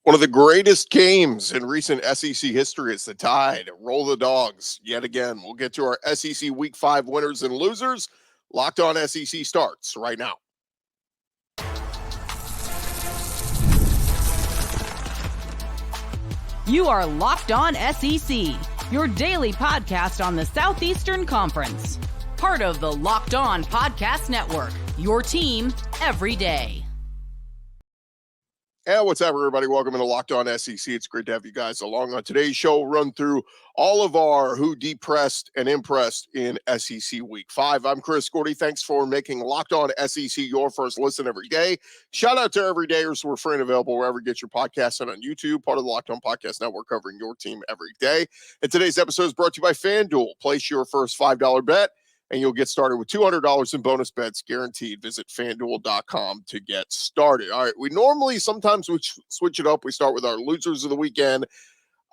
One of the greatest games in recent SEC history is the Tide. Roll the Dogs yet again. We'll get to our SEC Week 5 winners and losers. Locked On SEC starts right now. You are Locked On SEC, your daily podcast on the Southeastern Conference. Part of the Locked On Podcast Network, your team every day. And what's up, everybody? Welcome to Locked On SEC. It's great to have you guys along on today's show. We'll run through all of our who depressed and impressed in SEC Week 5. I'm Chris Gordy. Thanks for making Locked On SEC your first listen every day. Shout out to everydayers who are free and available wherever you get your podcasts and on YouTube, part of the Locked On Podcast Network, covering your team every day. And today's episode is brought to you by FanDuel. Place your first $5 bet, and you'll get started with $200 in bonus bets guaranteed. Visit FanDuel.com to get started. All right, sometimes we switch it up. We start with our losers of the weekend.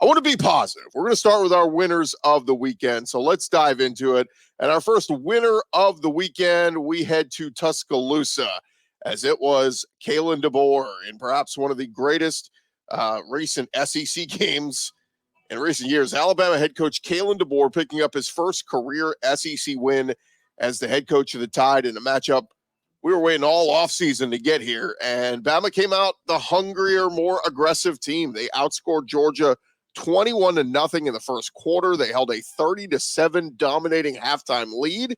I want to be positive. We're going to start with our winners of the weekend, so let's dive into it. And our first winner of the weekend, we head to Tuscaloosa, as it was Kalen DeBoer in perhaps one of the greatest recent SEC games in recent years. Alabama head coach Kalen DeBoer picking up his first career SEC win as the head coach of the Tide in a matchup we were waiting all offseason to get here. And Bama came out the hungrier, more aggressive team. They outscored Georgia 21-0 in the first quarter. They held a 30-7 dominating halftime lead.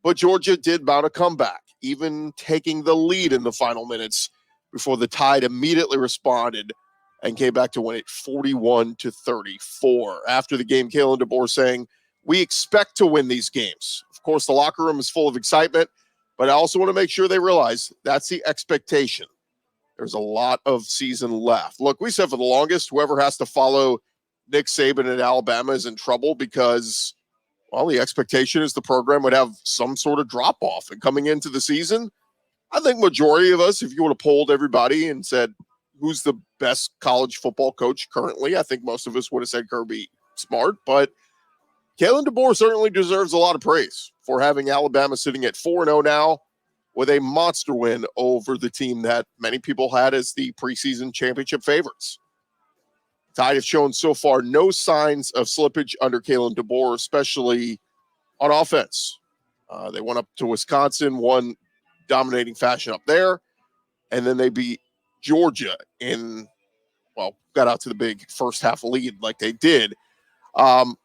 But Georgia did mount a comeback, even taking the lead in the final minutes before the Tide immediately responded and came back to win it 41-34. After the game, Kalen DeBoer saying, "We expect to win these games." Of course, the locker room is full of excitement, but I also want to make sure they realize that's the expectation. There's a lot of season left. Look, we said for the longest, whoever has to follow Nick Saban at Alabama is in trouble because, well, the expectation is the program would have some sort of drop-off. And coming into the season, I think majority of us, if you would have polled everybody and said, who's the best college football coach currently, I think most of us would have said Kirby Smart. But Kalen DeBoer certainly deserves a lot of praise for having Alabama sitting at 4-0 now with a monster win over the team that many people had as the preseason championship favorites. Tide have shown so far no signs of slippage under Kalen DeBoer, especially on offense. They went up to Wisconsin, won dominating fashion up there, and then they beat Georgia got out to the big first half lead like they did. And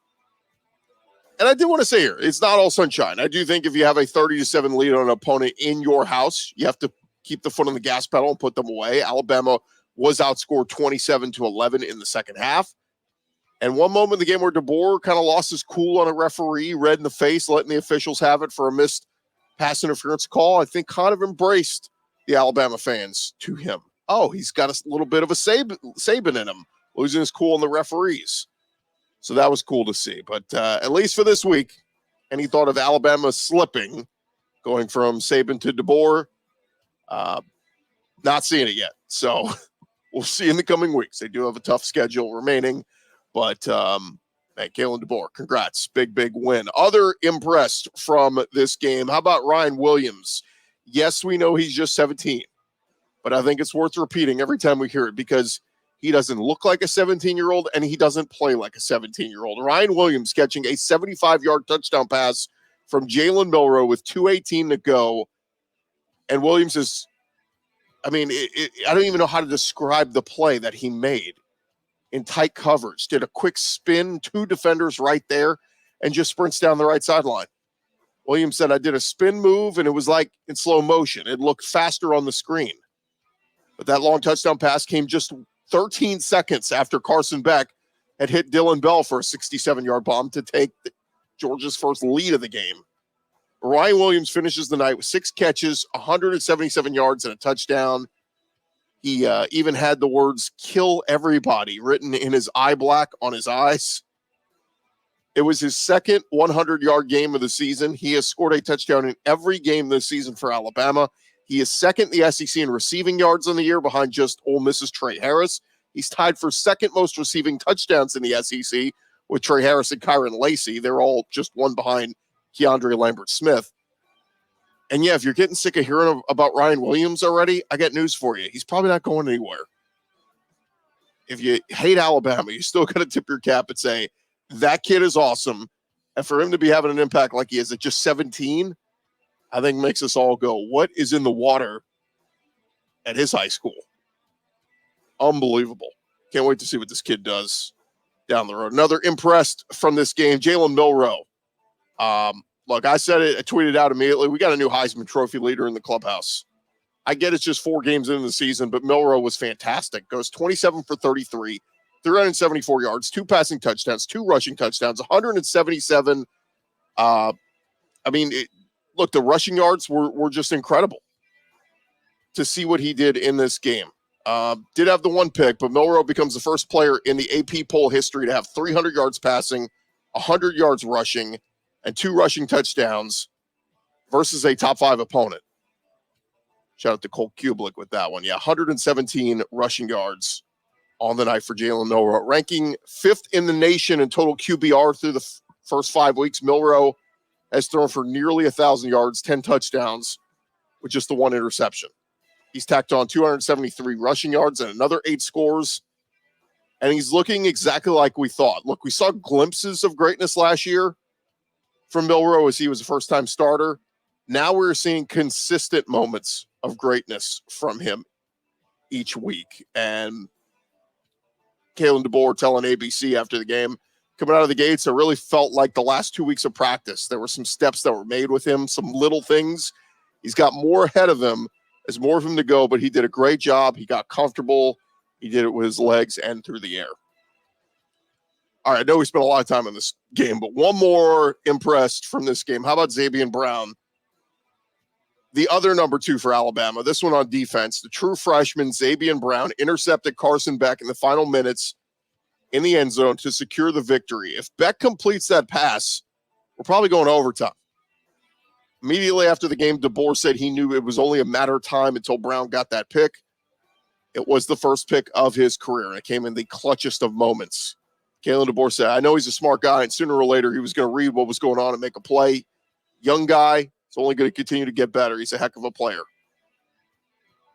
I do want to say here, it's not all sunshine. I do think if you have a 30-7 lead on an opponent in your house, you have to keep the foot on the gas pedal and put them away. Alabama was outscored 27-11 in the second half. And one moment in the game where DeBoer kind of lost his cool on a referee, red in the face, letting the officials have it for a missed pass interference call, I think kind of embraced the Alabama fans to him. Oh, he's got a little bit of a Saban in him, losing his cool on the referees. So that was cool to see. But at least for this week, any thought of Alabama slipping, going from Saban to DeBoer, not seeing it yet. So we'll see in the coming weeks. They do have a tough schedule remaining. But, Kalen DeBoer, congrats. Big, big win. Other impressed from this game, how about Ryan Williams? Yes, we know he's just 17. But I think it's worth repeating every time we hear it because he doesn't look like a 17-year-old and he doesn't play like a 17-year-old. Ryan Williams catching a 75-yard touchdown pass from Jalen Milroe with 2:18 to go. And Williams is, I don't even know how to describe the play that he made in tight coverage. Did a quick spin, two defenders right there, and just sprints down the right sideline. Williams said, I did a spin move and it was like in slow motion. It looked faster on the screen. But that long touchdown pass came just 13 seconds after Carson Beck had hit Dylan Bell for a 67-yard bomb to take Georgia's first lead of the game. Ryan Williams finishes the night with 6 catches, 177 yards, and a touchdown. He even had the words, "kill everybody," written in his eye black on his eyes. It was his second 100-yard game of the season. He has scored a touchdown in every game this season for Alabama. He is second in the SEC in receiving yards on the year behind just Ole Miss's Trey Harris. He's tied for second most receiving touchdowns in the SEC with Trey Harris and Kyron Lacey. They're all just one behind Keandre Lambert-Smith. And yeah, if you're getting sick of hearing about Ryan Williams already, I got news for you. He's probably not going anywhere. if you hate Alabama, you still got to tip your cap and say, that kid is awesome. And for him to be having an impact like he is at just 17, I think makes us all go, what is in the water at his high school? Unbelievable. Can't wait to see what this kid does down the road. Another impressed from this game, Jalen Milroe. Look, I said it, I tweeted out immediately. We got a new Heisman Trophy leader in the clubhouse. I get it's just 4 games into the season, but Milroe was fantastic. Goes 27 for 33, 374 yards, 2 passing touchdowns, 2 rushing touchdowns, 177. Look, the rushing yards were just incredible to see what he did in this game. Did have the 1 pick, but Milroe becomes the first player in the AP poll history to have 300 yards passing, 100 yards rushing, and 2 rushing touchdowns versus a top 5 opponent. Shout out to Cole Kublik with that one. Yeah, 117 rushing yards on the night for Jalen Milroe. Ranking 5th in the nation in total QBR through the first 5 weeks, Milroe has thrown for nearly 1,000 yards, 10 touchdowns, with just the 1 interception. He's tacked on 273 rushing yards and another 8 scores. And he's looking exactly like we thought. Look, we saw glimpses of greatness last year from Milroe as he was a first-time starter. Now we're seeing consistent moments of greatness from him each week. And Kalen DeBoer telling ABC after the game, coming out of the gates, it really felt like the last 2 weeks of practice. There were some steps that were made with him, some little things. He's got more ahead of him. There's more of him to go, but he did a great job. He got comfortable. He did it with his legs and through the air. All right, I know we spent a lot of time on this game, but one more impressed from this game. How about Zabian Brown? The other number 2 for Alabama, this one on defense, the true freshman Zabian Brown intercepted Carson Beck in the final minutes in the end zone to secure the victory. If Beck completes that pass, we're probably going to overtime. Immediately after the game, DeBoer said he knew it was only a matter of time until Brown got that pick. It was the first pick of his career, and it came in the clutchest of moments. Kalen DeBoer said, I know he's a smart guy, and sooner or later he was going to read what was going on and make a play. Young guy. It's only going to continue to get better. He's a heck of a player.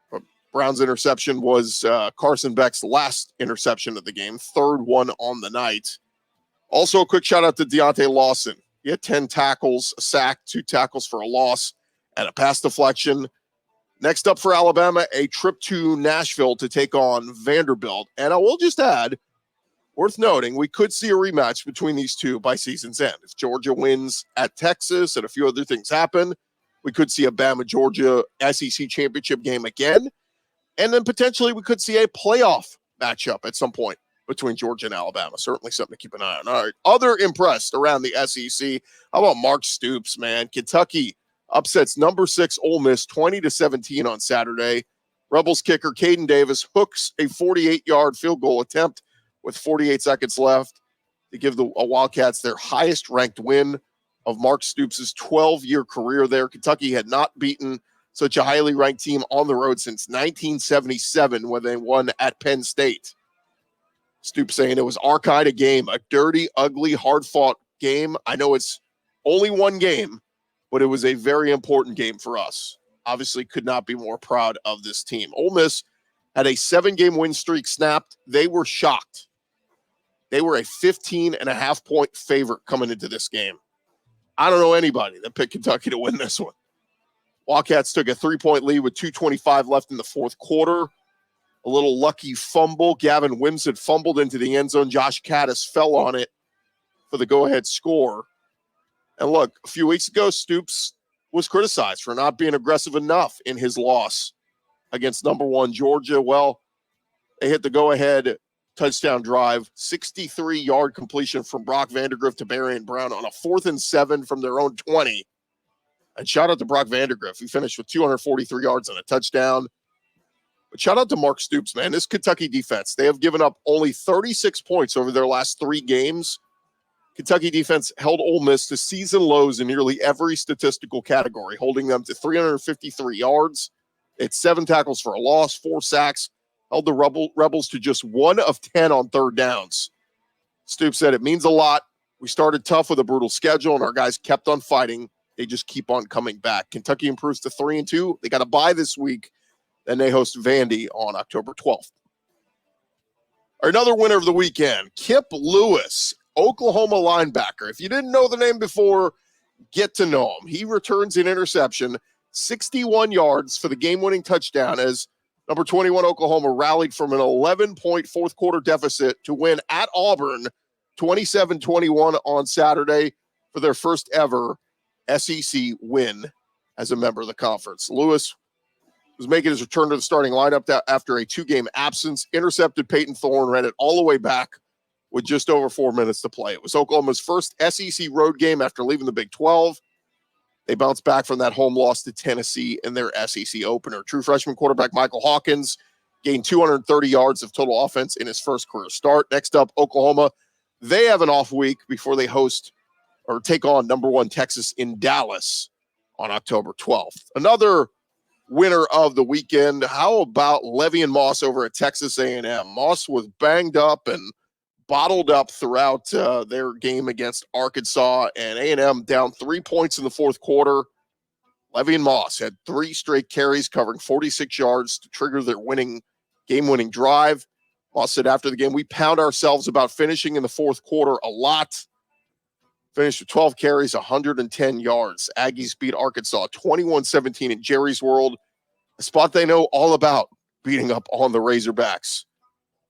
But Brown's interception was Carson Beck's last interception of the game, 3rd one on the night. Also, a quick shout out to Deontay Lawson. He had 10 tackles, a sack, 2 tackles for a loss, and a pass deflection. Next up for Alabama, a trip to Nashville to take on Vanderbilt. And I will just add, worth noting, we could see a rematch between these two by season's end. If Georgia wins at Texas and a few other things happen, we could see a Bama-Georgia SEC championship game again. And then potentially we could see a playoff matchup at some point between Georgia and Alabama. Certainly something to keep an eye on. All right, other impressed around the SEC. How about Mark Stoops, man? Kentucky upsets number 6 Ole Miss 20-17 on Saturday. Rebels kicker Caden Davis hooks a 48-yard field goal attempt with 48 seconds left to give the Wildcats their highest-ranked win of Mark Stoops' 12-year career there. Kentucky had not beaten such a highly ranked team on the road since 1977 when they won at Penn State. Stoops saying it was our kind of game, a dirty, ugly, hard-fought game. I know it's only one game, but it was a very important game for us. Obviously could not be more proud of this team. Ole Miss had a 7-game win streak snapped. They were shocked. They were a 15.5-point favorite coming into this game. I don't know anybody that picked Kentucky to win this one. Wildcats took a 3-point lead with 2:25 left in the 4th quarter. A little lucky fumble. Gavin Wims had fumbled into the end zone. Josh Caddis fell on it for the go-ahead score. And look, a few weeks ago, Stoops was criticized for not being aggressive enough in his loss against number 1 Georgia. Well, they hit the go-ahead touchdown drive, 63-yard completion from Brock Vandagriff to Barian Brown on a 4th and 7 from their own 20. And shout out to Brock Vandagriff. He finished with 243 yards and a touchdown. But shout out to Mark Stoops, man. This Kentucky defense, they have given up only 36 points over their last 3 games. Kentucky defense held Ole Miss to season lows in nearly every statistical category, holding them to 353 yards. It's 7 tackles for a loss, 4 sacks, held the Rebels to just 1 of 10 on 3rd downs. Stoops said, it means a lot. We started tough with a brutal schedule, and our guys kept on fighting. They just keep on coming back. Kentucky improves to 3-2. They got a bye this week. Then they host Vandy on October 12th. Another winner of the weekend, Kip Lewis, Oklahoma linebacker. If you didn't know the name before, get to know him. He returns an interception, 61 yards for the game-winning touchdown as number 21 Oklahoma rallied from an 11-point fourth-quarter deficit to win at Auburn 27-21 on Saturday for their first ever SEC win as a member of the conference. Lewis was making his return to the starting lineup after a 2-game absence, intercepted Payton Thorne, ran it all the way back with just over 4 minutes to play. It was Oklahoma's first SEC road game after leaving the Big 12. They bounced back from that home loss to Tennessee in their SEC opener. True freshman quarterback Michael Hawkins gained 230 yards of total offense in his first career start. Next up, Oklahoma. They have an off week before they host or take on number 1 Texas in Dallas on October 12th. Another winner of the weekend. How about Lebby and Moss over at Texas A&M? Moss was banged up and bottled up throughout their game against Arkansas, and A&M down 3 points in the fourth quarter. Lebby and Moss had 3 straight carries covering 46 yards to trigger their game-winning drive. Moss said after the game, we pound ourselves about finishing in the fourth quarter a lot. Finished with 12 carries, 110 yards. Aggies beat Arkansas 21-17 in Jerry's World, a spot they know all about, beating up on the Razorbacks.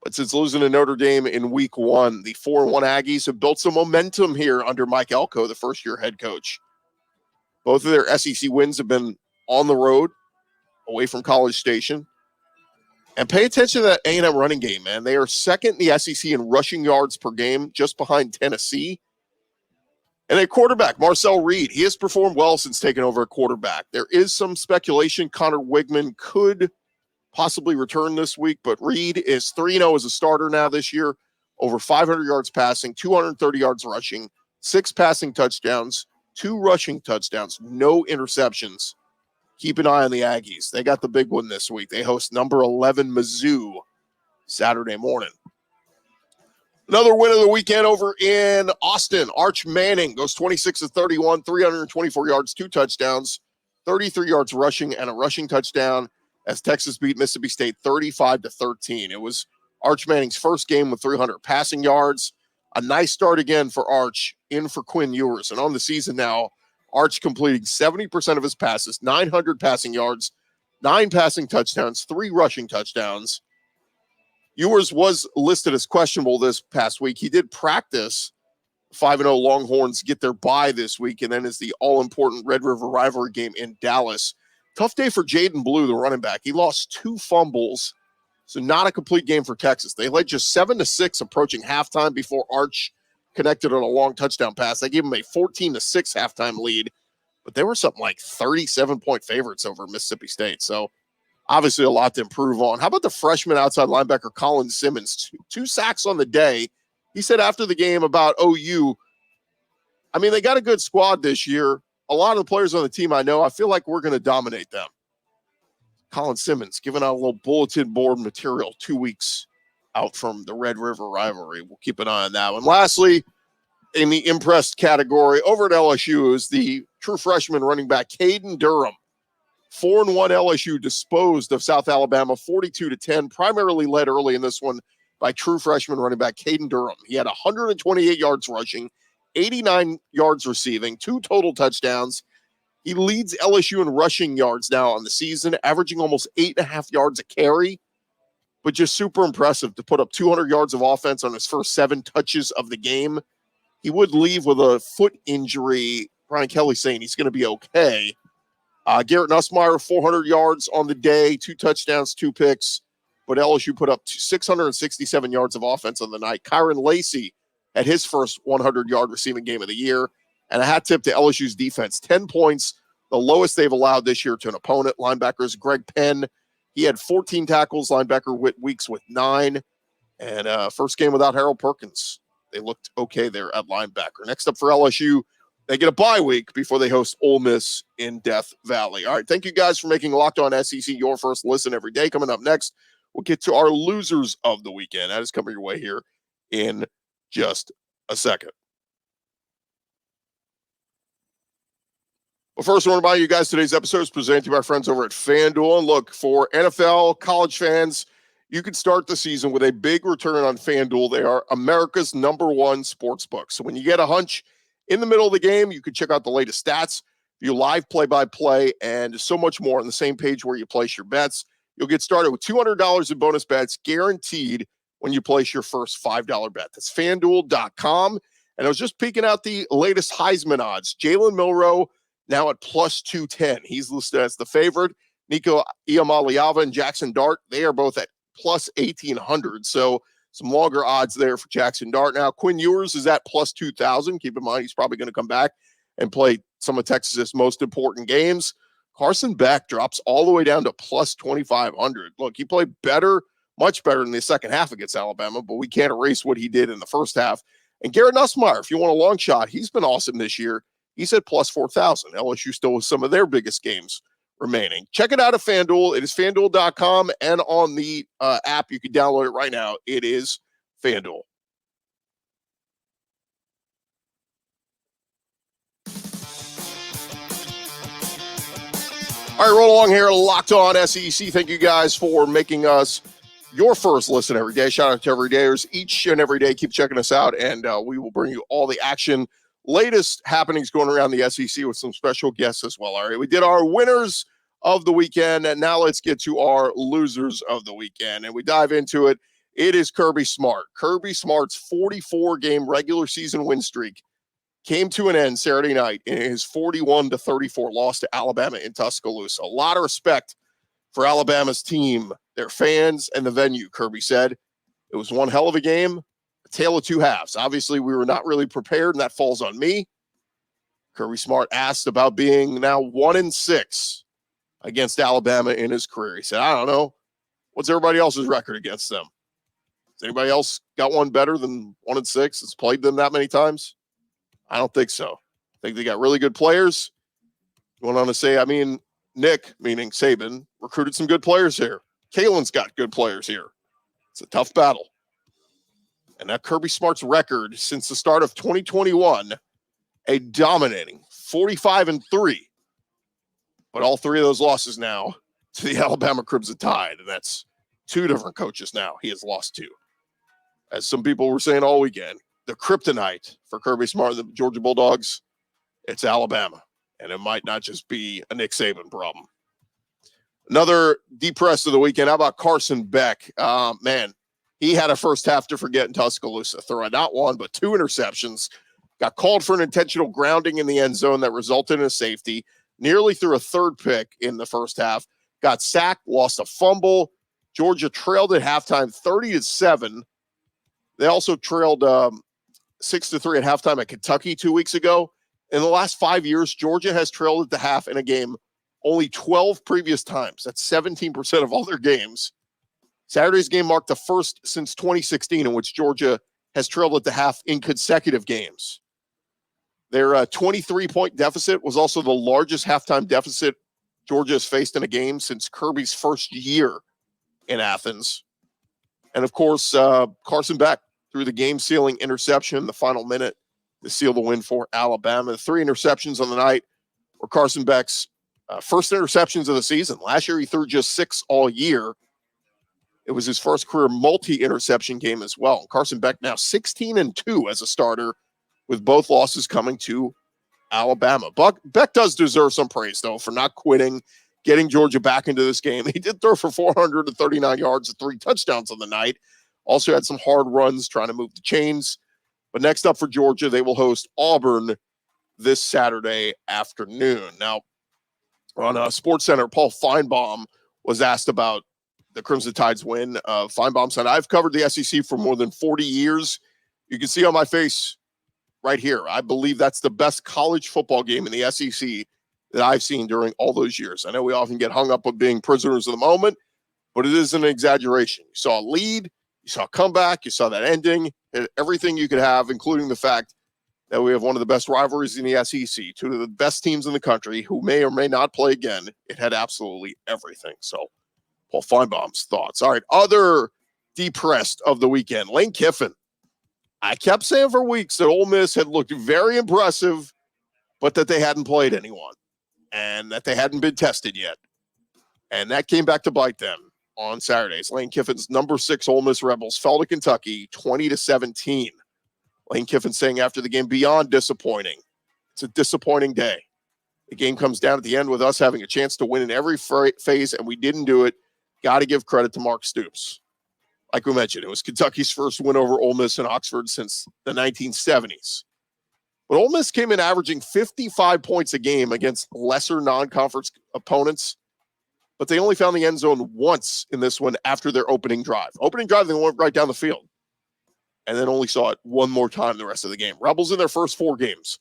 But since losing to Notre Dame in week 1, the 4-1 Aggies have built some momentum here under Mike Elko, the first-year head coach. Both of their SEC wins have been on the road, away from College Station. And pay attention to that A&M running game, man. They are second in the SEC in rushing yards per game, just behind Tennessee. And their quarterback, Marcel Reed, he has performed well since taking over at quarterback. There is some speculation Connor Wigman could possibly return this week, but Reed is 3-0 as a starter now this year, over 500 yards passing, 230 yards rushing, 6 passing touchdowns, 2 rushing touchdowns, no interceptions. Keep an eye on the Aggies. They got the big one this week. They host number 11 Mizzou Saturday morning. Another win of the weekend over in Austin. Arch Manning goes 26-31, 324 yards, 2 touchdowns, 33 yards rushing, and a rushing touchdown as Texas beat Mississippi State 35-13. It was Arch Manning's first game with 300 passing yards. A nice start again for Arch, in for Quinn Ewers. And on the season now, Arch completing 70% of his passes, 900 passing yards, 9 passing touchdowns, 3 rushing touchdowns. Ewers was listed as questionable this past week. He did practice. 5-0 Longhorns get their bye this week, and then is the all-important Red River rivalry game in Dallas. Tough day for Jaden Blue, the running back. He lost 2 fumbles, so not a complete game for Texas. They led just 7-6 approaching halftime before Arch connected on a long touchdown pass. They gave him a 14-6 halftime lead, but they were something like 37-point favorites over Mississippi State. So obviously a lot to improve on. How about the freshman outside linebacker Colin Simmons? 2 sacks on the day. He said after the game about OU, I mean, they got a good squad this year. A lot of the players on the team I know, I feel like we're going to dominate them. Colin Simmons giving out a little bulletin board material 2 weeks out from the Red River rivalry. We'll keep an eye on that one. Lastly, in the impressed category, over at LSU is the true freshman running back Caden Durham. 4-1 LSU disposed of South Alabama 42-10, primarily led early in this one by true freshman running back Caden Durham. He had 128 yards rushing, 89 yards receiving, 2 total touchdowns. He leads LSU in rushing yards now on the season, averaging almost 8.5 yards a carry, but just super impressive to put up 200 yards of offense on his first 7 touches of the game. He would leave with a foot injury. Brian Kelly saying he's going to be okay. Garrett Nussmeier, 400 yards on the day, 2 touchdowns, 2 picks, but LSU put up 667 yards of offense on the night. Kyron Lacey had his first 100-yard receiving game of the year, and a hat tip to LSU's defense. 10 points, the lowest they've allowed this year to an opponent. Linebackers Greg Penn, he had 14 tackles. Linebacker Whit Weeks with 9, and first game without Harold Perkins. They looked okay there at linebacker. Next up for LSU, they get a bye week before they host Ole Miss in Death Valley. All right, thank you guys for making Locked On SEC your first listen every day. Coming up next, we'll get to our losers of the weekend. That is coming your way here in just a second. Well, first, I want to remind you guys today's episode is presented to our friends over at FanDuel. And look, for NFL, college fans, you can start the season with a big return on FanDuel. They are America's #1 sports book. So when you get a hunch in the middle of the game, you can check out the latest stats, view live play-by-play, and so much more on the same page where you place your bets. You'll get started with $200 in bonus bets guaranteed when you place your first $5 bet. That's FanDuel.com. And I was just peeking out the latest Heisman odds. Jalen Milroe now at plus 210. He's listed as the favorite. Nico Iamaleava and Jaxson Dart, they are both at plus 1,800. So some longer odds there for Jaxson Dart. Now, Quinn Ewers is at plus 2,000. Keep in mind, he's probably going to come back and play some of Texas's most important games. Carson Beck drops all the way down to plus 2,500. Look, he played better, much better in the second half against Alabama, but we can't erase what he did in the first half. And Garrett Nussmeier, if you want a long shot, he's been awesome this year. He's at plus 4,000. LSU still with some of their biggest games remaining. Check it out at FanDuel. It is FanDuel.com, and on the app, you can download it right now. It is FanDuel. All right, roll along here. Locked On SEC. Thank you guys for making us your first listen every day. Shout out to everydayers each and every day. Keep checking us out, and we will bring you all the action, latest happenings going around the SEC with some special guests as well. All right, we did our winners of the weekend, and now let's get to our losers of the weekend, and we dive into it. It is Kirby Smart. Kirby Smart's 44-game regular season win streak came to an end Saturday night in his 41-34 loss to Alabama in Tuscaloosa. A lot of respect for Alabama's team, their fans, and the venue, Kirby said. It was one hell of a game, a tale of two halves. Obviously, we were not really prepared, and that falls on me. Kirby Smart asked about being now 1-6 against Alabama in his career. He said, I don't know. What's everybody else's record against them? Has anybody else got one better than 1-6 that's played them that many times? I don't think so. I think they got really good players. He went on to say, Nick, meaning Saban, recruited some good players here. Kalen's got good players here. It's a tough battle. And that Kirby Smart's record since the start of 2021, a dominating 45-3. But all three of those losses now to the Alabama Crimson Tide, and that's two different coaches now he has lost to. As some people were saying all weekend, the kryptonite for Kirby Smart and the Georgia Bulldogs, it's Alabama. And it might not just be a Nick Saban problem. Another depressed of the weekend. How about Carson Beck? Man, he had a first half to forget in Tuscaloosa. Throwing not one, but two interceptions. Got called for an intentional grounding in the end zone that resulted in a safety. Nearly threw a third pick in the first half. Got sacked, lost a fumble. Georgia trailed at halftime 30-7. They also trailed 6-3 at halftime at Kentucky 2 weeks ago. In the last 5 years, Georgia has trailed at the half in a game only 12 previous times. That's 17% of all their games. Saturday's game marked the first since 2016 in which Georgia has trailed at the half in consecutive games. Their 23-point deficit was also the largest halftime deficit Georgia has faced in a game since Kirby's first year in Athens. And, of course, Carson Beck threw the game-sealing interception in the final minute to seal the win for Alabama. The three interceptions on the night were Carson Beck's first interceptions of the season. Last year, he threw just 6 all year. It was his first career multi-interception game as well. Carson Beck now 16-2 as a starter, with both losses coming to Alabama. Beck does deserve some praise, though, for not quitting, getting Georgia back into this game. He did throw for 439 yards and 3 touchdowns on the night. Also had some hard runs trying to move the chains. But next up for Georgia, they will host Auburn this Saturday afternoon. Now, on SportsCenter, Paul Feinbaum was asked about the Crimson Tide's win. Feinbaum said, I've covered the SEC for more than 40 years. You can see on my face right here, I believe that's the best college football game in the SEC that I've seen during all those years. I know we often get hung up with being prisoners of the moment, but it is an exaggeration. You saw a lead, you saw a comeback, you saw that ending, everything you could have, including the fact that we have one of the best rivalries in the SEC, two of the best teams in the country who may or may not play again. It had absolutely everything. So Paul Feinbaum's thoughts. All right, other depressed of the weekend, Lane Kiffin. I kept saying for weeks that Ole Miss had looked very impressive, but that they hadn't played anyone and that they hadn't been tested yet. And that came back to bite them on Saturdays. Lane Kiffin's number 6 Ole Miss Rebels fell to Kentucky 20-17. Lane Kiffin saying after the game, beyond disappointing. It's a disappointing day. The game comes down at the end with us having a chance to win in every phase, and we didn't do it. Got to give credit to Mark Stoops. Like we mentioned, it was Kentucky's first win over Ole Miss in Oxford since the 1970s. But Ole Miss came in averaging 55 points a game against lesser non-conference opponents, but they only found the end zone once in this one after their opening drive. Opening drive, they went right down the field, and then only saw it one more time the rest of the game. Rebels in their first 4 games,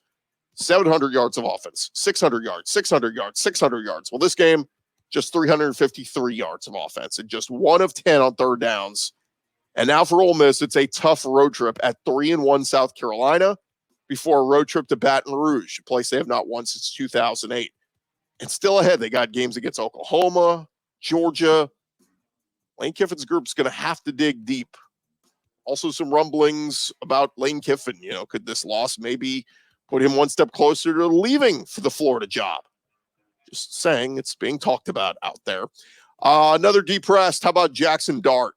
700 yards of offense, 600 yards, 600 yards, 600 yards. Well, this game, just 353 yards of offense and just 1 of 10 on third downs. And now for Ole Miss, it's a tough road trip at 3-1 South Carolina before a road trip to Baton Rouge, a place they have not won since 2008. And still ahead, they got games against Oklahoma, Georgia. Lane Kiffin's group's going to have to dig deep. Also some rumblings about Lane Kiffin. You know, could this loss maybe put him one step closer to leaving for the Florida job? Just saying, it's being talked about out there. Another depressed. How about Jaxson Dart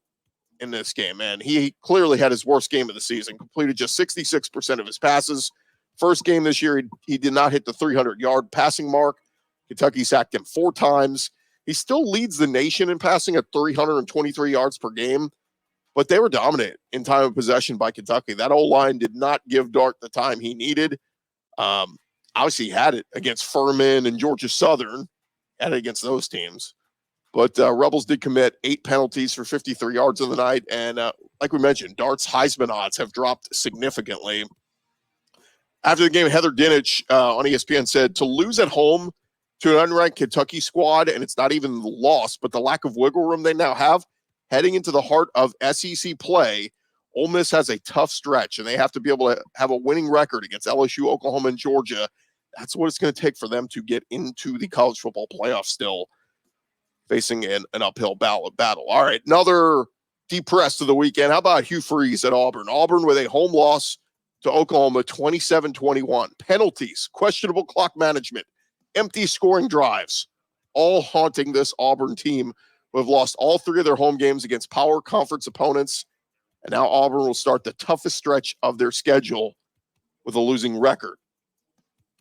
in this game, man? He clearly had his worst game of the season, completed just 66% of his passes. First game this year, he did not hit the 300-yard passing mark. Kentucky sacked him 4 times. He still leads the nation in passing at 323 yards per game, but they were dominant in time of possession by Kentucky. That O-line did not give Dart the time he needed. Obviously, he had it against Furman and Georgia Southern, had it against those teams. But Rebels did commit 8 penalties for 53 yards in the night. And like we mentioned, Dart's Heisman odds have dropped significantly. After the game, Heather Dinich on ESPN said, to lose at home to an unranked Kentucky squad, and it's not even the loss, but the lack of wiggle room they now have, heading into the heart of SEC play, Ole Miss has a tough stretch, and they have to be able to have a winning record against LSU, Oklahoma, and Georgia. That's what it's going to take for them to get into the college football playoff still, facing an uphill battle. All right, another depressed of the weekend. How about Hugh Freeze at Auburn? Auburn with a home loss to Oklahoma, 27-21. Penalties, questionable clock management, empty scoring drives, all haunting this Auburn team who have lost all 3 of their home games against power conference opponents. And now Auburn will start the toughest stretch of their schedule with a losing record.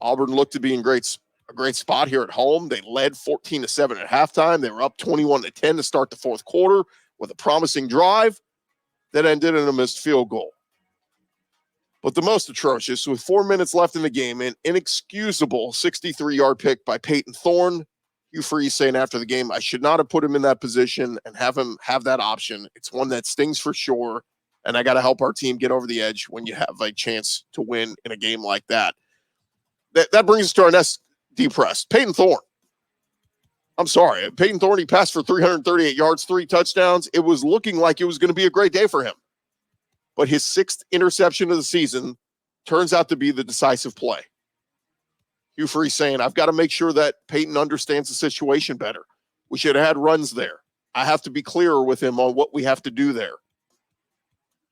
Auburn looked to be in a great spot here at home. They led 14-7 at halftime. They were up 21-10 to start the fourth quarter with a promising drive that ended in a missed field goal. But the most atrocious, with 4 minutes left in the game, an inexcusable 63-yard pick by Payton Thorne. Hugh Freeze saying after the game, I should not have put him in that position and have him have that option. It's one that stings for sure, and I got to help our team get over the edge when you have a chance to win in a game like that. That brings us to our next depressed. Payton Thorne. I'm sorry. Payton Thorne, he passed for 338 yards, 3 touchdowns. It was looking like it was going to be a great day for him. But his 6th interception of the season turns out to be the decisive play. Hugh Freeze saying, I've got to make sure that Payton understands the situation better. We should have had runs there. I have to be clearer with him on what we have to do there.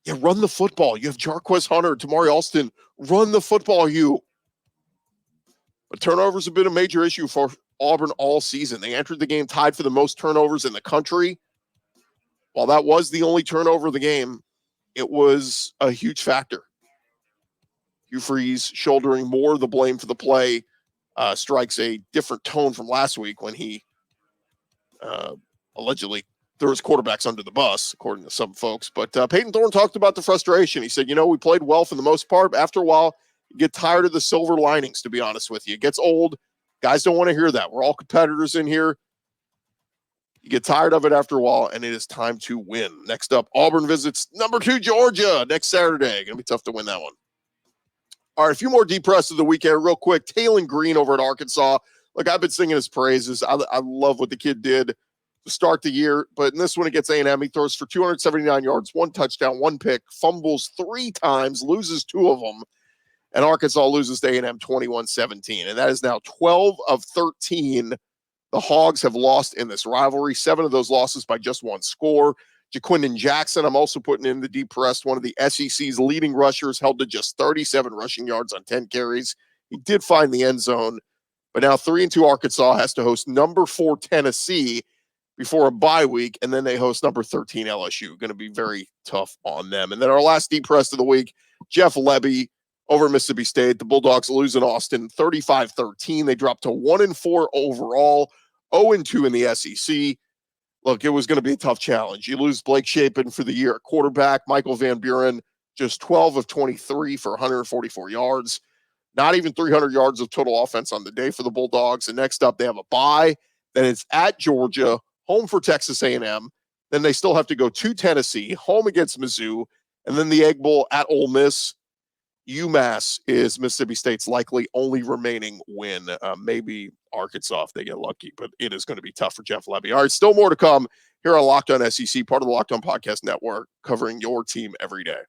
Yeah, run the football. You have Jarquez Hunter, Tamari Alston. Run the football, Hugh. But turnovers have been a major issue for Auburn all season. They entered the game tied for the most turnovers in the country. While that was the only turnover of the game, it was a huge factor. Hugh Freeze shouldering more of the blame for the play strikes a different tone from last week when he allegedly threw his quarterbacks under the bus, according to some folks. But Payton Thorne talked about the frustration. He said, we played well for the most part. After a while, you get tired of the silver linings, to be honest with you. It gets old. Guys don't want to hear that. We're all competitors in here. You get tired of it after a while, and it is time to win. Next up, Auburn visits number 2 Georgia next Saturday. Going to be tough to win that one. All right, a few more depressed of the weekend real quick. Taylen Green over at Arkansas. Look, I've been singing his praises. I love what the kid did to start the year. But in this one against A&M, he throws for 279 yards, 1 touchdown, 1 pick, fumbles 3 times, loses 2 of them. And Arkansas loses to A&M 21-17. And that is now 12 of 13 the Hogs have lost in this rivalry. 7 of those losses by just 1 score. Jaquindon Jackson, I'm also putting in the depressed, one of the SEC's leading rushers, held to just 37 rushing yards on 10 carries. He did find the end zone, but now 3-2 Arkansas has to host number 4 Tennessee before a bye week, and then they host number 13 LSU. Going to be very tough on them. And then our last deep press of the week, Jeff Lebby over Mississippi State. The Bulldogs lose in Austin 35-13. They dropped to 1-4 overall, 0-2 in the SEC. Look, it was going to be a tough challenge. You lose Blake Shapen for the year at quarterback. Michael Van Buren, just 12 of 23 for 144 yards. Not even 300 yards of total offense on the day for the Bulldogs. And next up, they have a bye. Then it's at Georgia, home for Texas A&M. Then they still have to go to Tennessee, home against Mizzou, and then the Egg Bowl at Ole Miss. UMass is Mississippi State's likely only remaining win. Maybe Arkansas if they get lucky, but it is going to be tough for Jeff Lebby. All right, still more to come here on Locked On SEC, part of the Locked On Podcast Network, covering your team every day.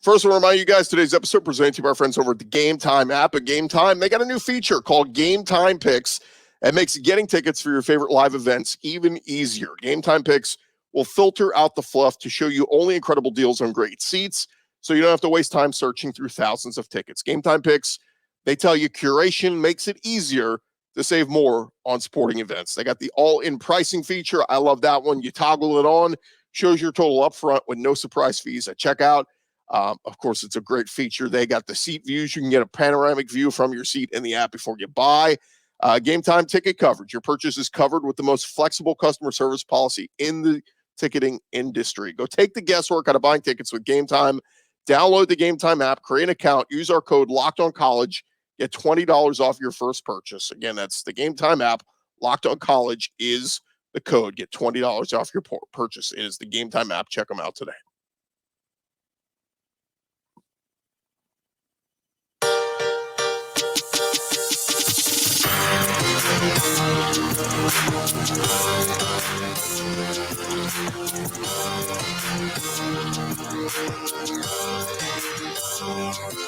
First, I want to remind you guys, today's episode presented to you by our friends over at the GameTime app. At GameTime, they got a new feature called GameTime Picks that makes getting tickets for your favorite live events even easier. GameTime Picks will filter out the fluff to show you only incredible deals on great seats, so you don't have to waste time searching through thousands of tickets. GameTime Picks, they tell you curation makes it easier to save more on sporting events. They got the all-in pricing feature. I love that one. You toggle it on, shows your total up front with no surprise fees at checkout. Of course, it's a great feature. They got the seat views. You can get a panoramic view from your seat in the app before you buy. Game time ticket coverage. Your purchase is covered with the most flexible customer service policy in the ticketing industry. Go take the guesswork out of buying tickets with Game Time. Download the Game Time app, create an account, use our code Locked On College, get $20 off your first purchase. Again, that's the Game Time app. Locked On College is the code. Get $20 off your purchase. It is the Game Time app. Check them out today.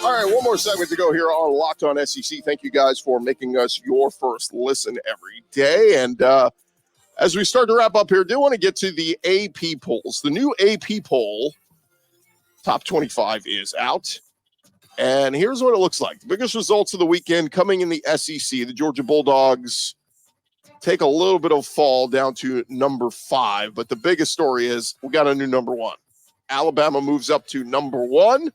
All right, one more segment to go here on Locked On SEC. Thank you guys for making us your first listen every day. And as we start to wrap up here, I do want to get to the AP polls. The new AP poll, top 25, is out. And here's what it looks like. The biggest results of the weekend coming in the SEC. The Georgia Bulldogs take a little bit of fall down to number 5. But the biggest story is we got a new number 1. Alabama moves up to number 1.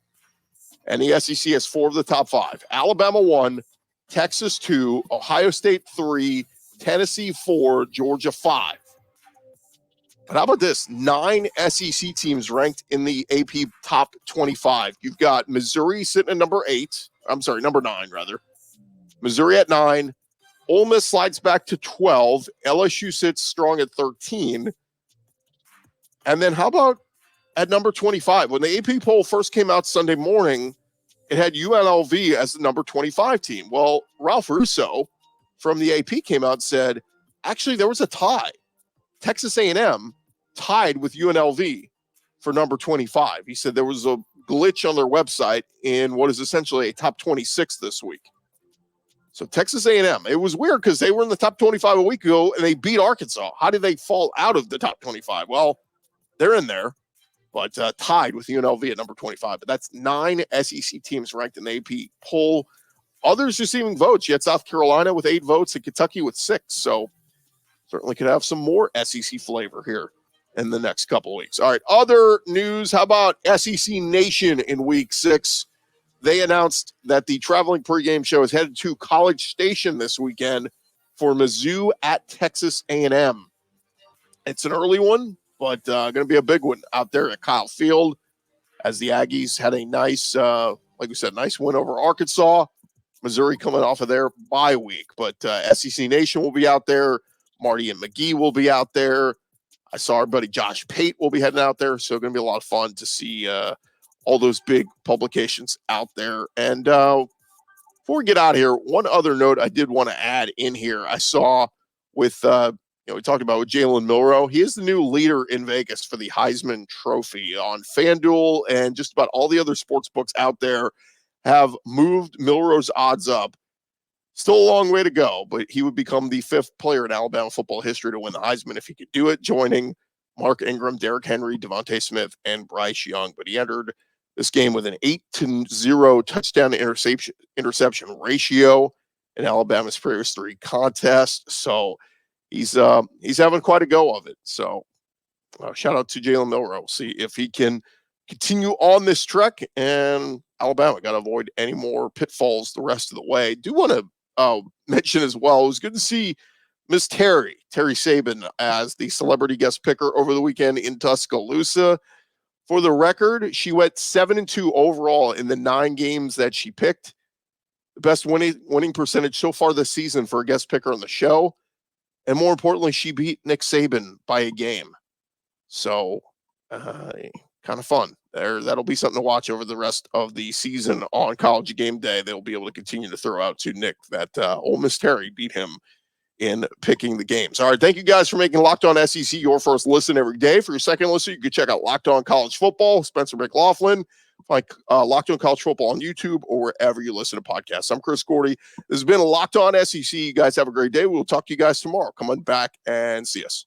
And the SEC has 4 of the top 5. Alabama 1, Texas 2, Ohio State 3, Tennessee 4, Georgia 5. But how about this? 9 SEC teams ranked in the AP top 25. You've got Missouri sitting at number 9, rather. Missouri at 9. Ole Miss slides back to 12. LSU sits strong at 13. And then how about at number 25? When the AP poll first came out Sunday morning, it had UNLV as the number 25 team. Well, Ralph Russo from the AP came out and said, actually, there was a tie. Texas A&M tied with UNLV for number 25. He said there was a glitch on their website in what is essentially a top 26 this week. So Texas A&M, it was weird because they were in the top 25 a week ago and they beat Arkansas. How did they fall out of the top 25? Well, they're in there, but tied with UNLV at number 25. But that's 9 SEC teams ranked in the AP poll. Others receiving votes. You had South Carolina with 8 votes and Kentucky with 6. So certainly could have some more SEC flavor here in the next couple of weeks. All right, other news. How about SEC Nation in week 6? They announced that the traveling pregame show is headed to College Station this weekend for Mizzou at Texas A&M. It's an early one, but going to be a big one out there at Kyle Field as the Aggies had a nice, like we said, nice win over Arkansas. Missouri coming off of their bye week, but SEC Nation will be out there. Marty and McGee will be out there. I saw our buddy Josh Pate will be heading out there, so going to be a lot of fun to see all those big publications out there. And before we get out of here, one other note I did want to add in here. I saw with, we talked about with Jalen Milroe. He is the new leader in Vegas for the Heisman Trophy on FanDuel, and just about all the other sports books out there have moved Milroe's odds up. Still a long way to go, but he would become the 5th player in Alabama football history to win the Heisman if he could do it, joining Mark Ingram, Derrick Henry, Devontae Smith, and Bryce Young. But he entered this game with an 8-0 touchdown to interception ratio. in Alabama's previous 3 contests. So he's having quite a go of it. So shout out to Jalen Milroe. We'll see if he can continue on this trek, and Alabama got to avoid any more pitfalls the rest of the way. Do want to mention as well, it was good to see Miss Terry Sabin as the celebrity guest picker over the weekend in Tuscaloosa. For the record, she went 7-2 overall in the 9 games that she picked. The best winning percentage so far this season for a guest picker on the show. And more importantly, she beat Nick Saban by a game. So kind of fun. That'll be something to watch over the rest of the season on College Game Day. They'll be able to continue to throw out to Nick that Ole Miss Terry beat him in picking the games. All right, thank you guys for making Locked On SEC your first listen every day. For your second listen, you can check out Locked On College Football, Spencer McLaughlin, like Locked On College Football on YouTube or wherever you listen to podcasts. I'm Chris Gordy. This has been Locked On SEC. You guys have a great day. We'll talk to you guys tomorrow. Come on back and see us.